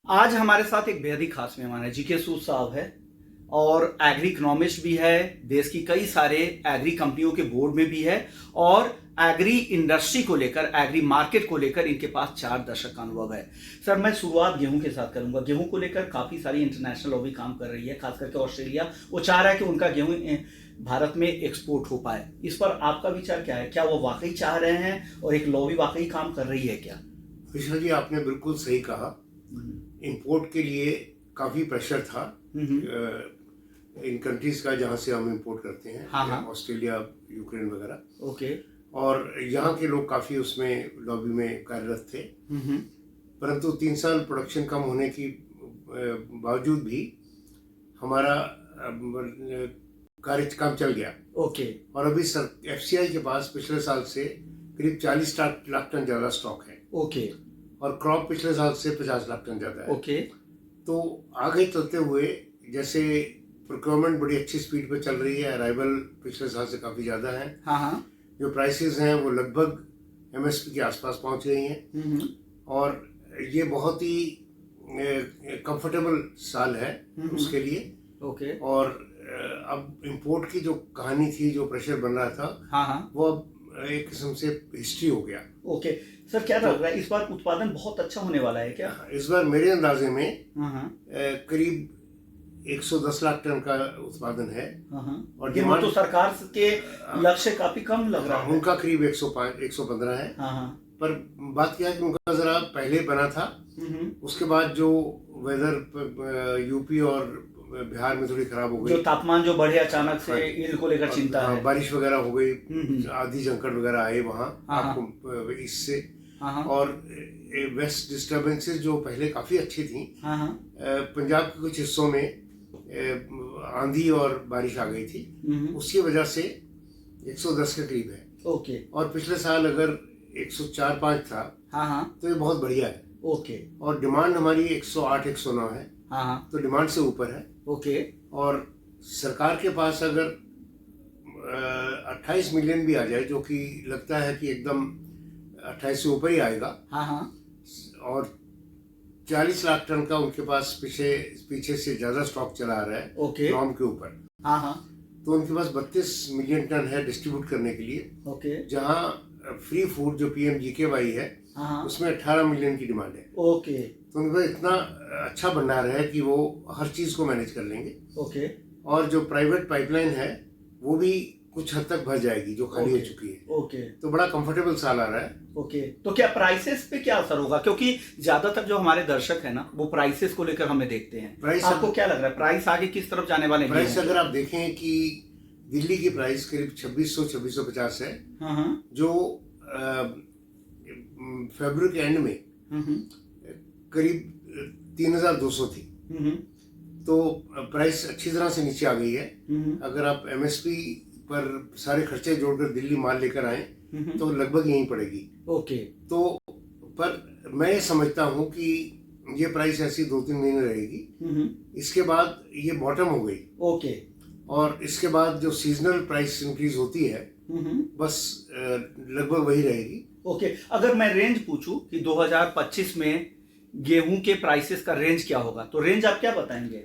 आज हमारे साथ एक बेहद ही खास मेहमान है। जीके सूद साहब है और एग्री इकोनॉमिस्ट भी है, देश की कई सारे एग्री कंपनियों के बोर्ड में भी है और एग्री इंडस्ट्री को लेकर, एग्री मार्केट को लेकर इनके पास 4 दशक का अनुभव है। सर, मैं शुरुआत गेहूं के साथ करूंगा। गेहूं को लेकर काफी सारी इंटरनेशनल लॉबी काम कर रही है, खास करके ऑस्ट्रेलिया। वो चाह रहा है कि उनका गेहूं भारत में एक्सपोर्ट हो पाए। इस पर आपका विचार क्या है? क्या वो वाकई चाह रहे हैं और एक लॉबी वाकई काम कर रही है क्या? कृष्णा जी, आपने बिल्कुल सही कहा। इंपोर्ट के लिए काफ़ी प्रेशर था इन कंट्रीज का जहाँ से हम इंपोर्ट करते हैं। हाँ। ऑस्ट्रेलिया, यूक्रेन वगैरह। ओके। और यहाँ के लोग काफ़ी उसमें लॉबी में कार्यरत थे। परंतु 3 साल प्रोडक्शन कम होने की बावजूद भी हमारा कार्य काम चल गया। ओके। और अभी एफसीआई के पास पिछले साल से करीब 40 लाख टन ज़्यादा स्टॉक है। ओके। और क्रॉप पिछले साल से 50 लाख टन ज़्यादा है। ओके। तो आगे चलते हुए जैसे प्रोक्योरमेंट बड़ी अच्छी स्पीड पे चल रही है, अराइवल पिछले साल से काफ़ी ज़्यादा है। हाँ। जो प्राइसेस हैं वो लगभग एमएसपी के आसपास पहुंच गई हैं। और ये बहुत ही कंफर्टेबल साल है उसके लिए। ओके। और अब इंपोर्ट की जो कहानी थी, जो प्रेशर बन रहा था, हाँ। वो अब एक किस्म से हिस्ट्री हो गया। ओके सर, क्या लग रहा है इस बार उत्पादन बहुत अच्छा होने वाला है क्या? इस बार मेरे अंदाजे में करीब 110 लाख टन का उत्पादन है। और डिमांड तो सरकार के लक्ष्य काफी कम लग रहा है। उनका करीब 105 115 है। पर बात क्या है कि उनका जरा पहले बना था। उसके बाद जो वेदर यूपी और बिहार में थोड़ी खराब हो गई, जो तापमान जो बढ़े अचानक से, ईल्ड को लेकर चिंता है। बारिश वगैरह हो गई, आधी संकट वगैरह आए वहाँ आपको इससे। और वेस्ट डिस्टर्बेंसेस जो पहले काफी अच्छी थी, पंजाब के कुछ हिस्सों में आंधी और बारिश आ गई थी, उसकी वजह से 110 के करीब है। ओके। और पिछले साल अगर 104-5 था, तो ये बहुत बढ़िया है। ओके। और डिमांड हमारी 108-109 है। तो डिमांड से ऊपर है। ओके। और सरकार के पास अगर 28 मिलियन भी आ जाए, जो कि लगता है कि एकदम 28 से ऊपर ही आएगा। और 40 लाख टन का उनके पास पीछे से ज्यादा स्टॉक चला आ रहा है। ओके। नॉर्म के ऊपर। तो उनके पास 32 मिलियन टन है डिस्ट्रीब्यूट करने के लिए। ओके। जहाँ फ्री फूड जो पीएमजीकेवाई है, उसमें 18 मिलियन की डिमांड है। ओके। तो उनके पास इतना अच्छा भंडार है कि वो हर चीज को मैनेज कर लेंगे। ओके। और जो प्राइवेट पाइपलाइन है वो भी कुछ हद तक भर जाएगी, जो खाली हो चुकी है। ओके। तो बड़ा कंफर्टेबल साल आ रहा है। ओके। तो क्या प्राइसेस पे क्या असर होगा? क्योंकि ज्यादातर जो हमारे दर्शक है ना, वो प्राइसेस को लेकर हमें देखते हैं। आपको क्या लग रहा है, प्राइस आगे किस तरफ जाने वाले हैं? प्राइस अगर आप देखें कि दिल्ली की प्राइस करीब 2600-2650 है, जो फरवरी के एंड में करीब 3200 थी। तो प्राइस अच्छी तरह से नीचे आ गई है। अगर आप एमएसपी पर सारे खर्चे जोड़कर दिल्ली माल लेकर आए तो लगभग यहीं पड़ेगी। ओके। तो पर मैं समझता हूँ कि ये प्राइस ऐसी 2-3 महीने रहेगी। इसके बाद ये बॉटम हो गई। ओके। और इसके बाद जो सीजनल प्राइस इंक्रीज होती है, बस लगभग वही रहेगी। ओके। अगर मैं रेंज पूछूं कि 2025 में गेहूं के प्राइसेस का रेंज क्या होगा, तो रेंज आप क्या बताएंगे?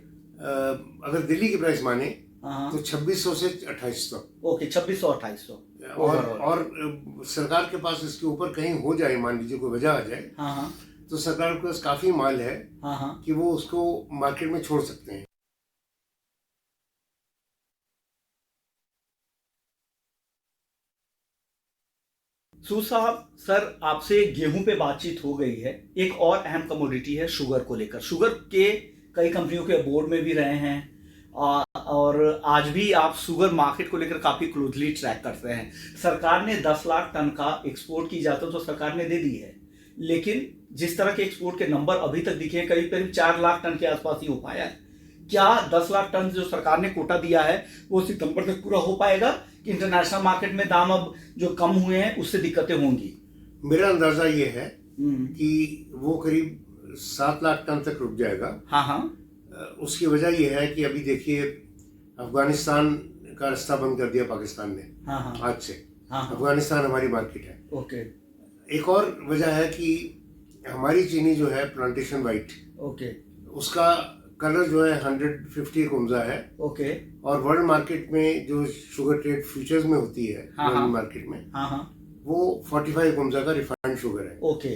अगर दिल्ली की प्राइस माने तो 2600 से 2800। ओके, 2600-2800। और सरकार के पास इसके ऊपर कहीं हो जाए, मान लीजिए कोई वजह आ जाए, तो सरकार के पास काफी माल है कि वो उसको मार्केट में छोड़ सकते हैं। सूद साहब, सर आपसे गेहूं पे बातचीत हो गई है। एक और अहम कमोडिटी है शुगर को लेकर। शुगर के कई कंपनियों के बोर्ड में भी रहे हैं और आज भी आप शुगर मार्केट को लेकर काफी क्लोजली ट्रैक करते हैं। सरकार ने 10 लाख टन का एक्सपोर्ट की इजाजत तो सरकार ने दे दी है, लेकिन जिस तरह के एक्सपोर्ट के नंबर अभी तक दिखे, करीब करीब 4 लाख टन के आसपास ही हो पाया है। क्या 10 लाख टन जो सरकार ने कोटा दिया है वो सितंबर तक पूरा हो पाएगा कि इंटरनेशनल मार्केट में दाम अब जो कम हुए हैं उससे दिक्कतें होंगी? मेरा अंदाजा ये है कि वो करीब 7 लाख टन तक रुक जाएगा। उसकी वजह यह है कि अभी देखिए, अफगानिस्तान का रास्ता बंद कर दिया पाकिस्तान ने आज से। अफगानिस्तान हमारी मार्केट है। ओके। एक और वजह है कि हमारी चीनी जो है प्लांटेशन वाइट, ओके, उसका कलर जो है 150 कुम्जा है। ओके, और वर्ल्ड मार्केट में जो शुगर ट्रेड फ्यूचर्स में होती है, वर्ल्ड मार्केट में, वो 45 कुम्जा का रिफाइंड शुगर है। ओके,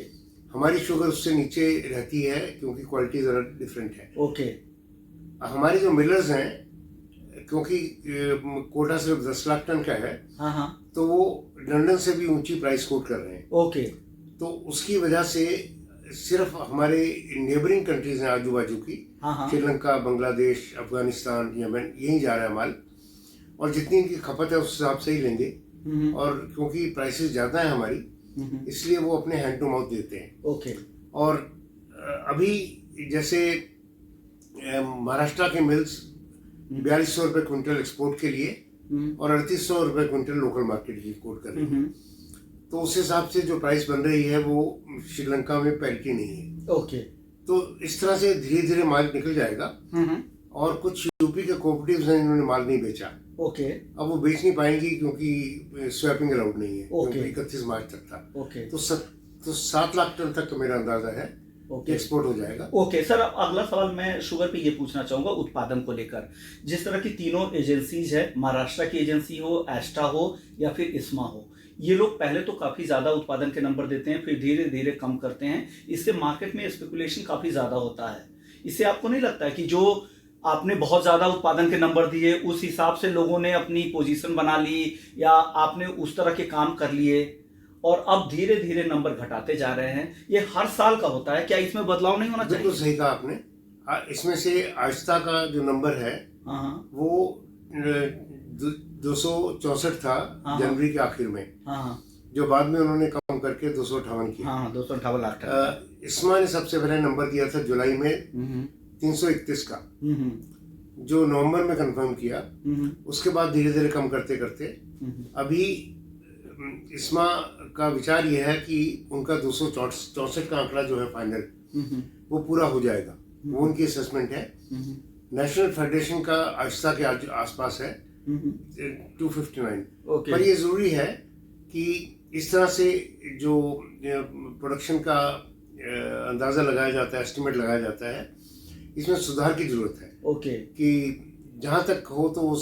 हमारी शुगर उससे नीचे रहती है क्योंकि क्वालिटी जरा डिफरेंट है। ओके, हमारे जो मिलर्स हैं, क्योंकि कोटा सिर्फ 10 लाख टन का है, तो वो लंदन से भी ऊंची प्राइस कोट कर रहे हैं। ओके, तो उसकी वजह से सिर्फ हमारे नेबरिंग कंट्रीज हैं आजू बाजू की, श्रीलंका, बांग्लादेश, अफगानिस्तान, यमन, यहीं जा रहा है माल, और जितनी इनकी खपत है उस हिसाब से ही लेंगे। और क्योंकि प्राइसेस ज़्यादा है हमारी, इसलिए वो अपने हैंड टू माउथ देते हैं। ओके, और अभी जैसे महाराष्ट्र के मिल्स 4200 रुपये क्विंटल एक्सपोर्ट के लिए और 3800 रुपये क्विंटल लोकल मार्केट की एक्सपोर्ट कर रही है। तो उस हिसाब से जो प्राइस बन रही है वो श्रीलंका में पैरिटी नहीं है। ओके, तो इस तरह से धीरे धीरे माल निकल जाएगा। और कुछ यूपी के कोऑपरेटिव्स हैं जिन्होंने माल नहीं बेचा। ओके, अब वो बेच नहीं पाएंगी क्योंकि स्वैपिंग अलाउड नहीं है, क्योंकि 31 मार्च तक था। ओके, तो 7 लाख टन तक मेरा अंदाजा है एक्सपोर्ट हो जाएगा। ओके सर, अब अगला सवाल मैं शुगर पे ये पूछना चाहूंगा उत्पादन को लेकर। जिस तरह की तीनों एजेंसीज है, महाराष्ट्र की एजेंसी हो, एस्टा हो या फिर इस्मा हो, ये लोग पहले तो काफी ज्यादा उत्पादन के नंबर देते हैं, फिर धीरे धीरे कम करते हैं। इससे मार्केट में स्पेकुलेशन काफी ज्यादा होता है। इससे आपको नहीं लगता है कि जो आपने बहुत ज्यादा उत्पादन के नंबर दिए, उस हिसाब से लोगों ने अपनी पोजीशन बना ली, या आपने उस तरह के काम कर लिए और अब धीरे धीरे नंबर घटाते जा रहे हैं? ये हर साल का होता है, क्या इसमें बदलाव नहीं होना चाहिए? बिल्कुल सही कहा आपने। इसमें से आहिस्ता का जो नंबर है वो 264 था जनवरी के आखिर में, जो बाद में उन्होंने कम करके 258 किया। 258 लाख टन। इस्मा ने सबसे पहले नंबर दिया था जुलाई में 331 का, जो नवंबर में कंफर्म किया। उसके बाद धीरे धीरे कम करते करते अभी इस्मा का विचार यह है कि उनका 264 का आंकड़ा जो है फाइनल, वो पूरा हो जाएगा। वो उनकी असेसमेंट है। नेशनल फेडरेशन का आहिस्ता के आसपास है 259। पर ये जरूरी है कि इस तरह से जो प्रोडक्शन का अंदाजा लगाया जाता है, एस्टिमेट लगाया जाता है, इसमें सुधार की जरूरत है। कि जहां तक हो तो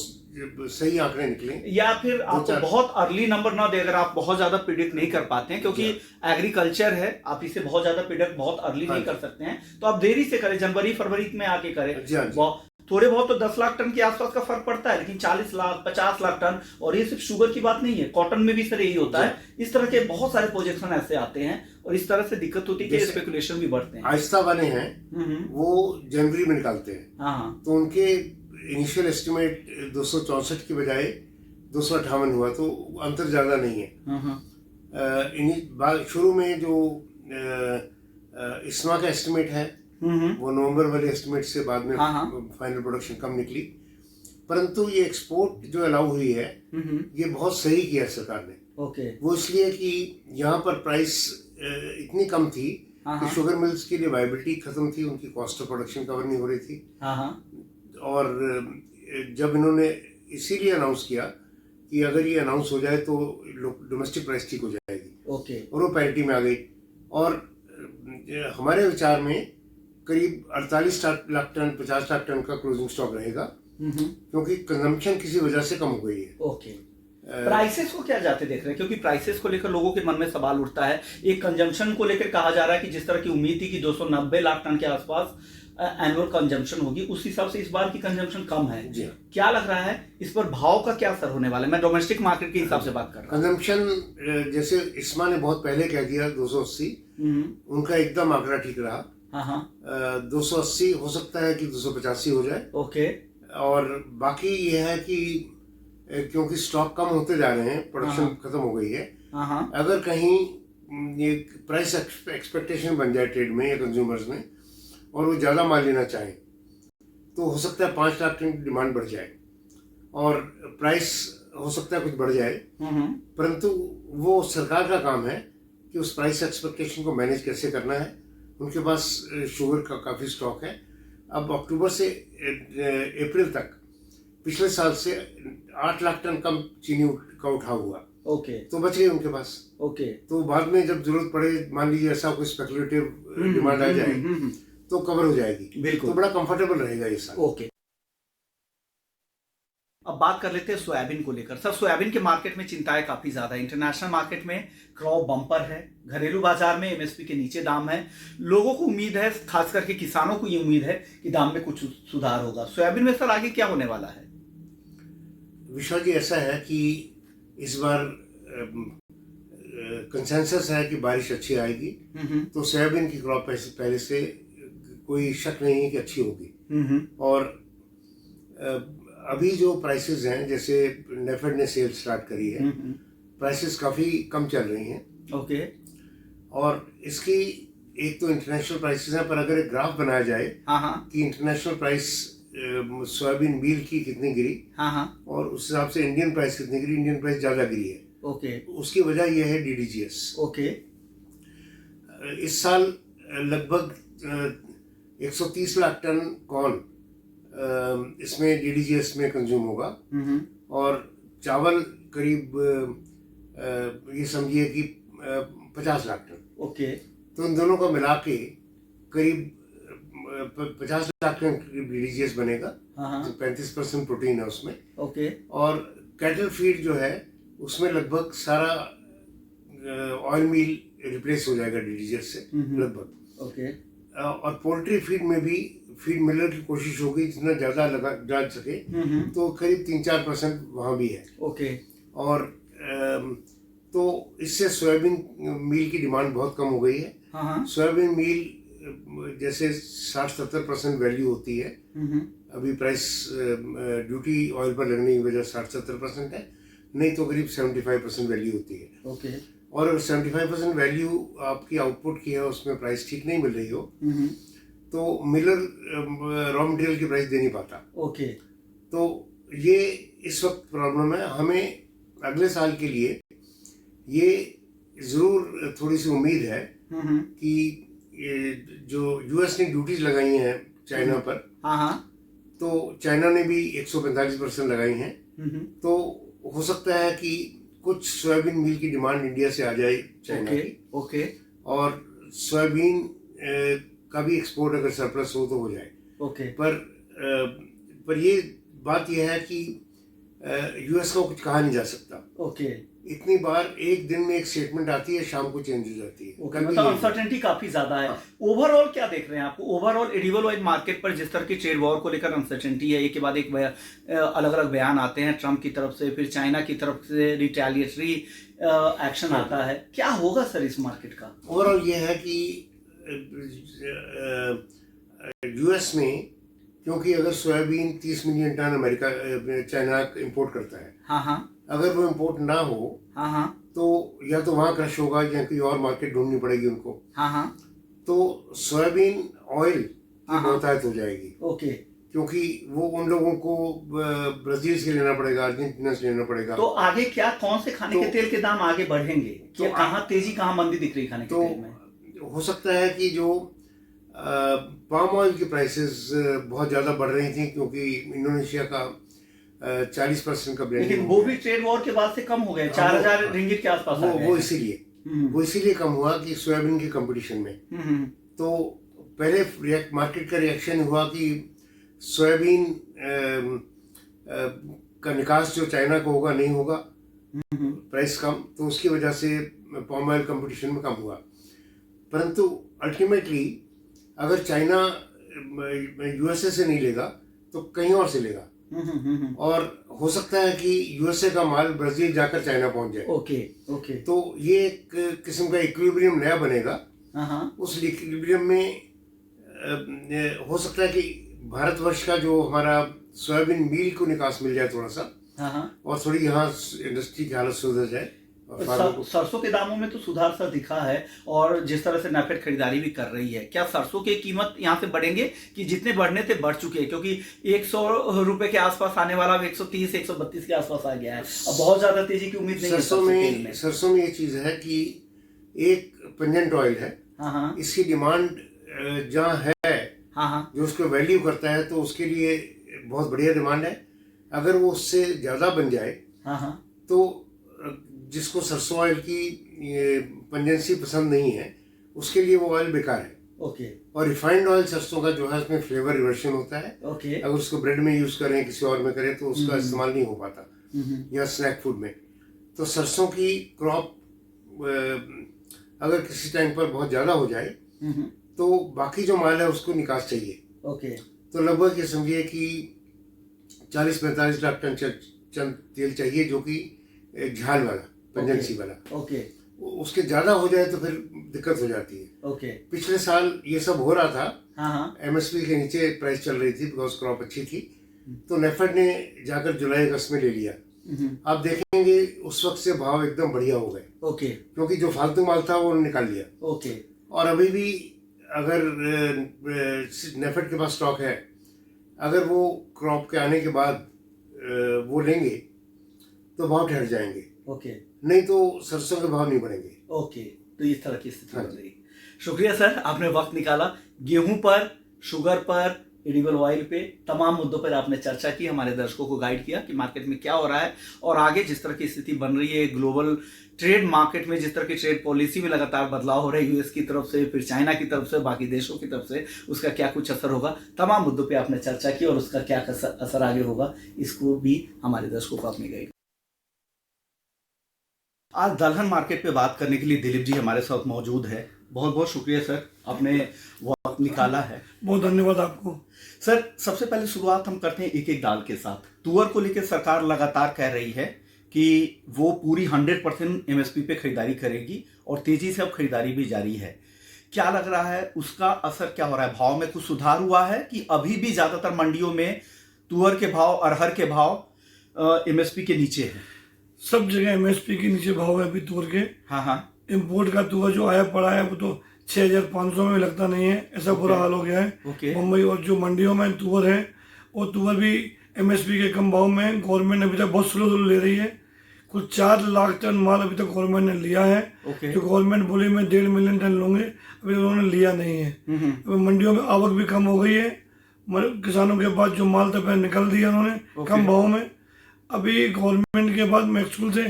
सही आंकड़े निकले, या फिर आपको बहुत अर्ली नंबर ना दे अगर आप बहुत ज्यादा प्रिडिक्ट नहीं कर पाते हैं, क्योंकि एग्रीकल्चर है, आप इसे बहुत ज्यादा प्रिडिक्ट बहुत अर्ली नहीं कर सकते हैं, तो आप देरी से करें, जनवरी फरवरी में आके करें। थोड़े बहुत तो 10 लाख टन के आसपास का फर्क पड़ता है, लेकिन 40 लाख 50 लाख टन, और ये सिर्फ शुगर की बात नहीं है, कॉटन में भी सर यही होता है। इस तरह के बहुत सारे प्रोजेक्शन ऐसे आते हैं और इस तरह से दिक्कत होती है कि स्पेकुलेशन भी बढ़ते हैं। आहिस्ता वाले हैं वो जनवरी में निकालते हैं, तो उनके इनिशियल एस्टिमेट 264 की बजाय 258 हुआ, तो अंतर ज्यादा नहीं है। शुरू में जो इस्मा का एस्टिमेट है वो नवंबर वाले एस्टिमेट से बाद में फाइनल प्रोडक्शन कम निकली, परंतु ये एक्सपोर्ट जो अलाउ हुई है ये बहुत सही किया सरकार ने। वो इसलिए कि यहाँ पर प्राइस इतनी कम थी कि शुगर मिल्स के लिए वायबिलिटी खत्म थी, उनकी कॉस्ट ऑफ प्रोडक्शन कवर नहीं हो रही थी। और जब इन्होंने इसीलिए अनाउंस किया कि अगर ये अनाउंस हो जाए तो डोमेस्टिक प्राइस ठीक हो जाएगी, और वो पैरिटी में आ गई। और हमारे विचार में करीब 48 लाख टन 50 लाख टन का क्लोजिंग स्टॉक रहेगा, क्योंकि कंजम्पशन किसी वजह से कम हो गई है। प्राइसेस को क्या जाते देख रहे हैं? क्योंकि प्राइसेस को लेकर लोगों के मन में सवाल उठता है। एक कंजम्पशन को लेकर कहा जा रहा है कि जिस तरह की उम्मीद थी कि 290 लाख टन के आसपास एनुअल कंजम्पशन होगी, उस हिसाब से इस बार की कंजम्पशन कम है। क्या लग रहा है इस पर भाव का क्या असर होने वाला है? मैं डोमेस्टिक मार्केट के हिसाब से बात कर रहा हूँ। कंजम्पशन जैसे इस्मा ने बहुत पहले कह दिया 280, उनका एकदम आंकड़ा ठीक रहा। 280 हो सकता है कि 285 हो जाए। और बाकी ये है कि क्योंकि स्टॉक कम होते जा रहे हैं, प्रोडक्शन खत्म हो गई है, अगर कहीं ये प्राइस एक्सपेक्टेशन बन जाए ट्रेड में या कंज्यूमर्स में और वो ज़्यादा माल लेना चाहें, तो हो सकता है 5 लाख टन की डिमांड बढ़ जाए और प्राइस हो सकता है कुछ बढ़ जाए। परंतु वो सरकार का काम है कि उस प्राइस एक्सपेक्टेशन को मैनेज कैसे करना है। उनके पास शुगर का काफ़ी स्टॉक है। अब अक्टूबर से अप्रैल तक पिछले साल से 8 लाख टन कम चीनी का उठाव हुआ। ओके, तो बच गए उनके पास। ओके, तो बाद में जब जरूरत पड़े, मान लीजिए ऐसा कोई स्पेकुलेटिव डिमांड आ जाए तो कवर हो जाएगी। बिल्कुल। तो बड़ा कंफर्टेबल रहेगा ये साल। ओके। अब बात कर लेते हैं सोयाबीन को लेकर। सर, सोयाबीन के मार्केट में चिंताएं काफी ज्यादा है। इंटरनेशनल मार्केट में क्रॉप बम्पर है, घरेलू बाजार में एमएसपी के नीचे दाम है। लोगों को उम्मीद है, खास करके किसानों को ये उम्मीद है कि दाम में कुछ सुधार होगा। सोयाबीन में सर आगे क्या होने वाला है? विशाल जी, ऐसा है कि इस बार कंसेंसस है कि बारिश अच्छी आएगी, तो सोयाबीन की क्रॉप पहले से कोई शक नहीं है कि अच्छी होगी। और अभी जो प्राइसेस हैं, जैसे नेफेड ने सेल स्टार्ट करी है, प्राइसेस काफ़ी कम चल रही हैं। ओके। और इसकी एक तो इंटरनेशनल प्राइसेस हैं, पर अगर एक ग्राफ बनाया जाए कि इंटरनेशनल प्राइस सोयाबीन मील की कितनी गिरी और उस हिसाब से इंडियन प्राइस कितनी गिरी, इंडियन प्राइस ज़्यादा गिरी है। ओके। उसकी वजह यह है DDGS। ओके। इस साल लगभग 130 लाख टन कॉर्न इसमें DDGS में कंज्यूम होगा, और चावल करीब ये समझिए कि 50 लाख टन। ओके। तो इन दोनों को मिला के करीब 50 लाख टन DDGS बनेगा। तो 35% प्रोटीन है उसमें। ओके। और कैटल फीड जो है उसमें लगभग सारा ऑयल मील रिप्लेस हो जाएगा DDGS से लगभग। ओके। और पोल्ट्री फीड में भी फीड मिलर की कोशिश होगी जितना ज़्यादा डाल सके, तो करीब 3-4% वहाँ भी है। ओके। और तो इससे सोयाबीन मील की डिमांड बहुत कम हो गई है। सोयाबीन मील जैसे 60-70% वैल्यू होती है, अभी प्राइस ड्यूटी ऑयल पर लगने की वजह 60-70% है, नहीं तो करीब 75% वैल्यू होती है। ओके। और अगर 75% वैल्यू आपकी आउटपुट की है, उसमें प्राइस ठीक नहीं मिल रही हो, तो मिलर रॉ मटेरियल की प्राइस दे नहीं पाता। ओके। तो ये इस वक्त प्रॉब्लम है। हमें अगले साल के लिए ये जरूर थोड़ी सी उम्मीद है कि ये जो US ने ड्यूटीज लगाई हैं चाइना पर, तो चाइना ने भी 145% लगाई हैं, तो हो सकता है कि कुछ सोयाबीन मील की डिमांड इंडिया से आ जाए चाइना की। ओके। और सोयाबीन का भी एक्सपोर्ट अगर सरप्लस हो तो हो जाए। ओके। पर ये बात यह है कि US को कुछ कहा नहीं जा सकता। ओके। इतनी बार एक दिन में एक स्टेटमेंट आती है, शाम को चेंज हो जाती है। मतलब अनसर्टेनिटी काफी ज्यादा है। ओवरऑल क्या देख रहे हैं आप? ओवरऑल एडिबल ऑयल मार्केट पर जिस तरह की ट्रेड वॉर को लेकर अनसर्टेनिटी है, एक के बाद एक अलग अलग बयान आते हैं ट्रम्प की तरफ से, फिर चाइना की तरफ से रिटेलिएटरी एक्शन आता है, क्या होगा सर इस मार्केट का? ओवरऑल ये है कि US में, क्योंकि अगर soybean 30 million ton America China import करता है, अगर वो इंपोर्ट ना हो तो या तो वहाँ क्रश होगा या कोई और मार्केट ढूंढनी पड़ेगी उनको। तो सोयाबीन ऑयल की बहुतायत हो जाएगी। ओके। क्योंकि वो उन लोगों को ब्राजील से लेना पड़ेगा, अर्जेंटीना से लेना पड़ेगा। तो आगे क्या, कौन से खाने के तेल के दाम आगे बढ़ेंगे? तो कहाँ तेजी, कहाँ मंदी दिख रही खाने के तेल में? हो सकता है कि जो पाम ऑयल की प्राइसेस बहुत ज़्यादा बढ़ रही थी, क्योंकि इंडोनेशिया का 40% का ब्लेंडिंग, लेकिन वो भी ट्रेड वॉर के बाद से कम हो गए, 4000 रिंगिट के आसपास आ गए। वो इसीलिए कम हुआ कि सोयाबीन के कंपटीशन में। तो पहले मार्केट का रिएक्शन हुआ कि सोयाबीन का निकास जो चाइना को होगा नहीं होगा, प्राइस कम, तो उसकी वजह से पाम ऑयल कंपटीशन में कम हुआ। परंतु अल्टीमेटली अगर चाइना USA से नहीं लेगा तो कहीं और से लेगा, और हो सकता है कि USA का माल ब्राजील जाकर चाइना पहुंच जाए। ओके। ओके। तो ये एक किस्म का इक्विलिब्रियम नया बनेगा। उस इक्विलिब्रियम में हो सकता है कि भारतवर्ष का जो हमारा सोयाबीन मील को निकास मिल जाए थोड़ा सा, और थोड़ी यहाँ इंडस्ट्री की हालत सुधर जाए। सरसों के दामों में तो सुधार सा दिखा है, और जिस तरह से नेफेड खरीदारी भी कर रही है, क्या सरसों की कीमत यहाँ से बढ़ेंगे कि जितने बढ़ने थे बढ़ चुके हैं? क्योंकि 100 रुपए के आसपास आने वाला 130-132 के आसपास आ गया है, अब बहुत ज्यादा तेजी की उम्मीद नहीं है। सरसों में ये चीज है कि एक पेंडेंट ऑयल है, इसकी डिमांड जहाँ है, जो उसको वैल्यू करता है, तो उसके लिए बहुत बढ़िया डिमांड है। अगर वो उससे ज्यादा बन जाए तो जिसको सरसों ऑयल की पंजेंसी पसंद नहीं है उसके लिए वो ऑयल बेकार है। ओके। और रिफाइंड ऑयल सरसों का जो है उसमें फ्लेवर रिवर्शन होता है। ओके। अगर उसको ब्रेड में यूज करें किसी और में करें तो उसका इस्तेमाल नहीं हो पाता, या स्नैक फूड में। तो सरसों की क्रॉप अगर किसी टाइम पर बहुत ज़्यादा हो जाए तो बाकी जो माल है उसको निकास चाहिए। ओके। तो लगभग ये समझिए कि 40-45 लाख टन तेल चाहिए, जो कि झाल वाला, पंजेंसी वाला। ओके। उसके ज़्यादा हो जाए तो फिर दिक्कत हो जाती है। ओके। पिछले साल ये सब हो रहा था। हाँ। एमएसपी के नीचे प्राइस चल रही थी बिकॉज क्रॉप अच्छी थी। तो नेफेड ने जाकर जुलाई अगस्त में ले लिया। आप देखेंगे उस वक्त से भाव एकदम बढ़िया हो गए। ओके। क्योंकि जो फालतू माल था वो निकाल लिया। ओके। और अभी भी अगर नेफेड के पास स्टॉक है, अगर वो क्रॉप के आने के बाद वो लेंगे तो भाव ठहर जाएंगे। ओके। नहीं तो सरसों के भाव नहीं बढ़ेंगे। ओके। तो इस तरह की स्थिति बन रही। शुक्रिया सर, आपने वक्त निकाला। गेहूं पर, शुगर पर, एडिबल ऑयल पे, तमाम मुद्दों पर आपने चर्चा की, हमारे दर्शकों को गाइड किया कि मार्केट में क्या हो रहा है और आगे जिस तरह की स्थिति बन रही है ग्लोबल ट्रेड मार्केट में, जिस तरह की ट्रेड पॉलिसी में लगातार बदलाव हो रहा है यूएस की तरफ से, फिर चाइना की तरफ से, बाकी देशों की तरफ से, उसका क्या कुछ असर होगा, तमाम मुद्दों पे आपने चर्चा की और उसका क्या असर आगे होगा, इसको भी हमारे दर्शकों को आपने गाइड। आज दलहन मार्केट पे बात करने के लिए दिलीप जी हमारे साथ मौजूद है। बहुत बहुत शुक्रिया सर, आपने वक्त निकाला है। बहुत धन्यवाद आपको। सर, सबसे पहले शुरुआत हम करते हैं एक एक दाल के साथ। तुअर को लेकर सरकार लगातार कह रही है कि वो पूरी 100% एमएसपी पे खरीदारी करेगी और तेजी से अब खरीदारी भी जारी है। क्या लग रहा है उसका असर क्या हो रहा है? भाव में कुछ सुधार हुआ है कि अभी भी ज्यादातर मंडियों में तुअर के भाव, अरहर के भाव एमएसपी के नीचे है? सब जगह एमएसपी के नीचे भाव है अभी तुअर के। हाँ। इम्पोर्ट का तुअर जो आया पड़ा है वो तो 6500 में लगता नहीं है, ऐसा बुरा हाल हो गया है मुंबई। और जो मंडियों में तुअर है वो तुअर भी एमएसपी के कम भाव में गवर्नमेंट अभी तक बहुत स्लो ले रही है। कुछ 4 लाख टन माल अभी तक गवर्नमेंट ने लिया है। जो गवर्नमेंट बोली मैं 1.5 मिलियन टन लूंगे, अभी उन्होंने लिया नहीं है। अभी मंडियों में आवक भी कम हो गई है। किसानों के पास जो माल था पहले निकल दिया उन्होंने कम भाव में। अभी गवर्नमेंट के बाद मैक्सुअल से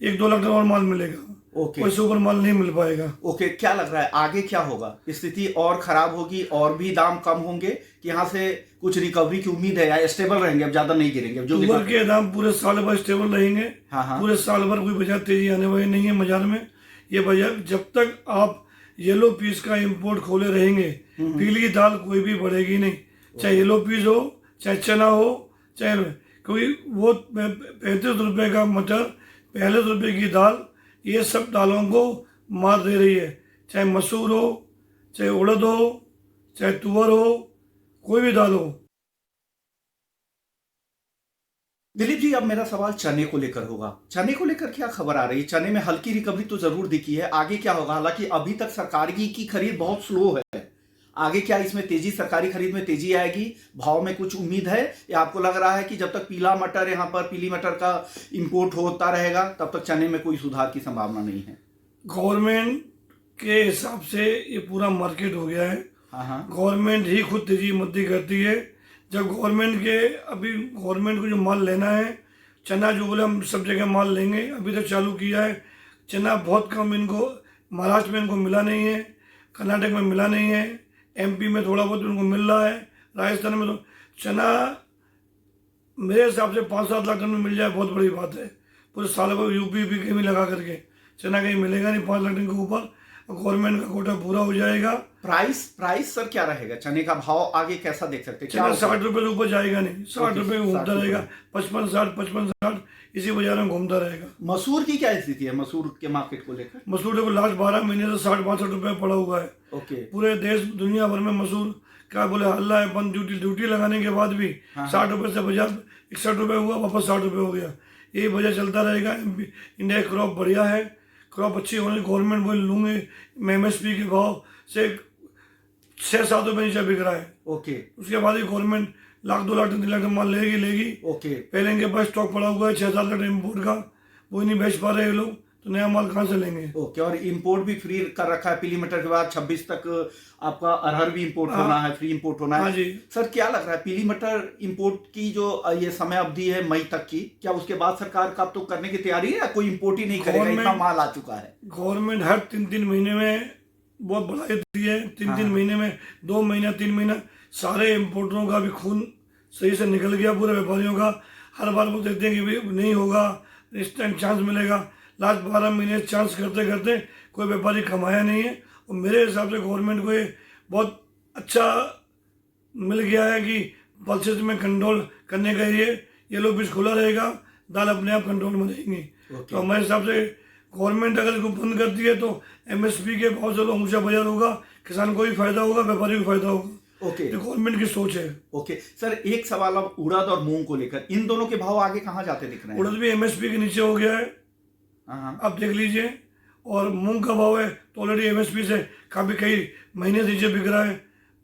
1-2 लाख टन और माल मिलेगा। उससे ऊपर माल नहीं मिल पाएगा। क्या लग रहा है आगे क्या होगा? स्थिति और खराब होगी और भी दाम कम होंगे कि यहाँ से कुछ रिकवरी की उम्मीद है या स्टेबल रहेंगे, अब ज्यादा नहीं गिरेंगे? जो तुअर के दाम पूरे साल भर स्टेबल रहेंगे। पूरे साल भर कोई बाजार तेजी आने वाली नहीं है बाजार में। ये बाजार जब तक आप येलो पीस का इम्पोर्ट खोले रहेंगे, पीली दाल कोई भी बढ़ेगी नहीं। चाहे येलो पीस हो, चाहे चना हो, चाहे क्योंकि वो 35 रुपए का मटर, 45 रुपए की दाल, ये सब दालों को मार दे रही है। चाहे मसूर हो, चाहे उड़द हो, चाहे तुअर हो, कोई भी दाल हो। दिलीप जी, अब मेरा सवाल चने को लेकर होगा। चने को लेकर क्या खबर आ रही है? चने में हल्की रिकवरी तो जरूर दिखी है, आगे क्या होगा? हालांकि अभी तक सरकारी की खरीद बहुत स्लो है। आगे क्या इसमें तेजी, सरकारी खरीद में तेजी आएगी? भाव में कुछ उम्मीद है या आपको लग रहा है कि जब तक पीला मटर, यहाँ पर पीली मटर का इंपोर्ट होता रहेगा तब तक चने में कोई सुधार की संभावना नहीं है? गवर्नमेंट के हिसाब से ये पूरा मार्केट हो गया है। गवर्नमेंट ही खुद तेजी मद्दी करती है। जब गवर्नमेंट को जो माल लेना है, चना जो बोले हम सब जगह माल लेंगे, अभी तक चालू किया है। चना बहुत कम इनको महाराष्ट्र में इनको मिला नहीं है, कर्नाटक में मिला नहीं है, एमपी में थोड़ा बहुत उनको मिल रहा है, राजस्थान में तो चना मेरे हिसाब से 5-7 लाख टन में मिल जाए बहुत बड़ी बात है। पूरे साल भर यूपी कहीं भी लगा करके चना कहीं मिलेगा नहीं 5 लाख टन के ऊपर। गवर्नमेंट का कोटा पूरा हो जाएगा। प्राइस सर क्या रहेगा? चने का भाव आगे कैसा देख सकते हैं? चना 60 रुपये से ऊपर जाएगा नहीं, 60 रुपये घूमता रहेगा, 55-60 इसी बाजार में घूमता रहेगा। मसूर की क्या स्थिति है मसूर के मार्केट को लेकर? मसूर को लास्ट 12 महीने से 60-62 रुपये पड़ा हुआ है। पूरे देश दुनिया भर में मसूर क्या बोले हल्ला है। बंद ड्यूटी लगाने के बाद भी 60 रुपये से बाजार 61 रुपये हुआ, वापस 60 रुपये हो गया। यही वजह चलता रहेगा। इंडिया की क्रॉप बढ़िया है, क्रॉप अच्छी होने गवर्नमेंट बोले लूंगे। एमएसपी के भाव से 6-7 रुपये नीचे बिक रहा है। उसके बाद ही गवर्नमेंट 1-2 लाख 3 लाख माल लेगी। पहले इनके पास स्टॉक पड़ा हुआ है 6-7 लाख इम्पोर्ट का, वो नहीं बेच पा रहे लोग, तो तो नया माल कहाँ से लेंगे। ओके, और इंपोर्ट भी फ्री कर रखा है पीली मटर के बाद 26 तक आपका अरहर भी इंपोर्ट होना है, फ्री इंपोर्ट होना है। हाँ जी सर क्या लग रहा है पीली मटर इंपोर्ट की जो ये समय अवधि है मई तक की, क्या उसके बाद सरकार का तो करने की तैयारी है या कोई इंपोर्ट ही नहीं करेगा, इतना माल आ चुका है? गवर्नमेंट हर 3-3 महीने में बहुत बढ़ाई दी है, 3-3 महीने में 2 महीना 3 महीना सारे इम्पोर्टरों का भी खून सही से निकल गया, पूरे व्यापारियों का। हर बार वो देखते हैं कि भाई नहीं होगा, इस टाइम चांस मिलेगा। लास्ट 12 महीने चांस करते करते कोई व्यापारी कमाया नहीं है। और मेरे हिसाब से गवर्नमेंट को ये बहुत अच्छा मिल गया है कि पल्सेस में कंट्रोल करने का ये लोग बीच खुला रहेगा, दाल अपने आप कंट्रोल में रहेंगी। तो हमारे हिसाब से गवर्नमेंट अगर इसको बंद करती है तो एमएसपी के भाव से तो ऊंचा बाजार होगा, किसान को भी फायदा होगा, व्यापारी को फायदा होगा। ओके, तो गवर्नमेंट की सोच है। ओके सर, एक सवाल अब उड़द और मूंग को लेकर, इन दोनों के भाव आगे कहाँ जाते दिख रहे हैं? उड़द भी एमएसपी के नीचे हो गया है, आप देख लीजिए। और मूंग का भाव है तो ऑलरेडी एमएसपी से काफी कई महीने से नीचे बिक रहा है,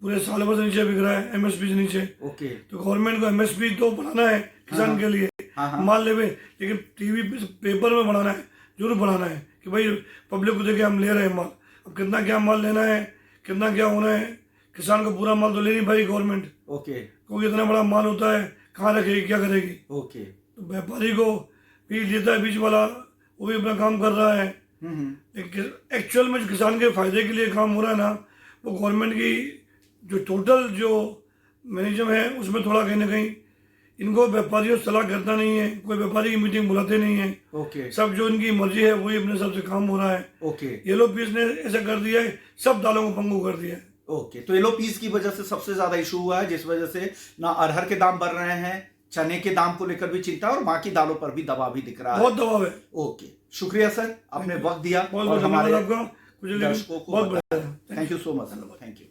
पूरे साल भर से नीचे बिक रहा है एमएसपी से नीचे। ओके, तो गवर्नमेंट को एमएसपी तो बढ़ाना है किसान के लिए, माल लेवे, लेकिन टीवी पेपर में बढ़ाना है, जरूर बढ़ाना है कि भाई पब्लिक को देखे हम ले रहे हैं माल। अब कितना क्या माल लेना है, कितना क्या होना है, किसान को पूरा माल तो ले नहीं पाई गवर्नमेंट। ओके, क्योंकि इतना बड़ा माल होता है, कहाँ रखेगी, क्या करेगी। ओके, तो व्यापारी को भी लेता है बीच वाला, वो भी अपना काम कर रहा है। एक्चुअल में जो किसान के फायदे के लिए काम हो रहा है ना, वो गवर्नमेंट की जो टोटल जो मैनेजमेंट है उसमें थोड़ा कहीं ना कहीं इनको व्यापारियों से सलाह करता नहीं है, कोई व्यापारी की मीटिंग बुलाते नहीं है। ओके, सब जो इनकी मर्जी है वही अपने हिसाब से काम हो रहा है। ओके, येलो पीस ने ऐसा कर दिया है, सब दालों को पंगु कर दिया है। ओके, तो येलो पीस की वजह से सबसे ज्यादा इशू हुआ है, जिस वजह से ना अरहर के दाम बढ़ रहे हैं, चने के दाम को लेकर भी चिंता है और बाकी दालों पर भी दबाव भी दिख रहा है। बहुत दबाव है। ओके, शुक्रिया सर, आपने वक्त दिया बहुत और हमारे आपका दर्शकों को। Thank you so much, thank you.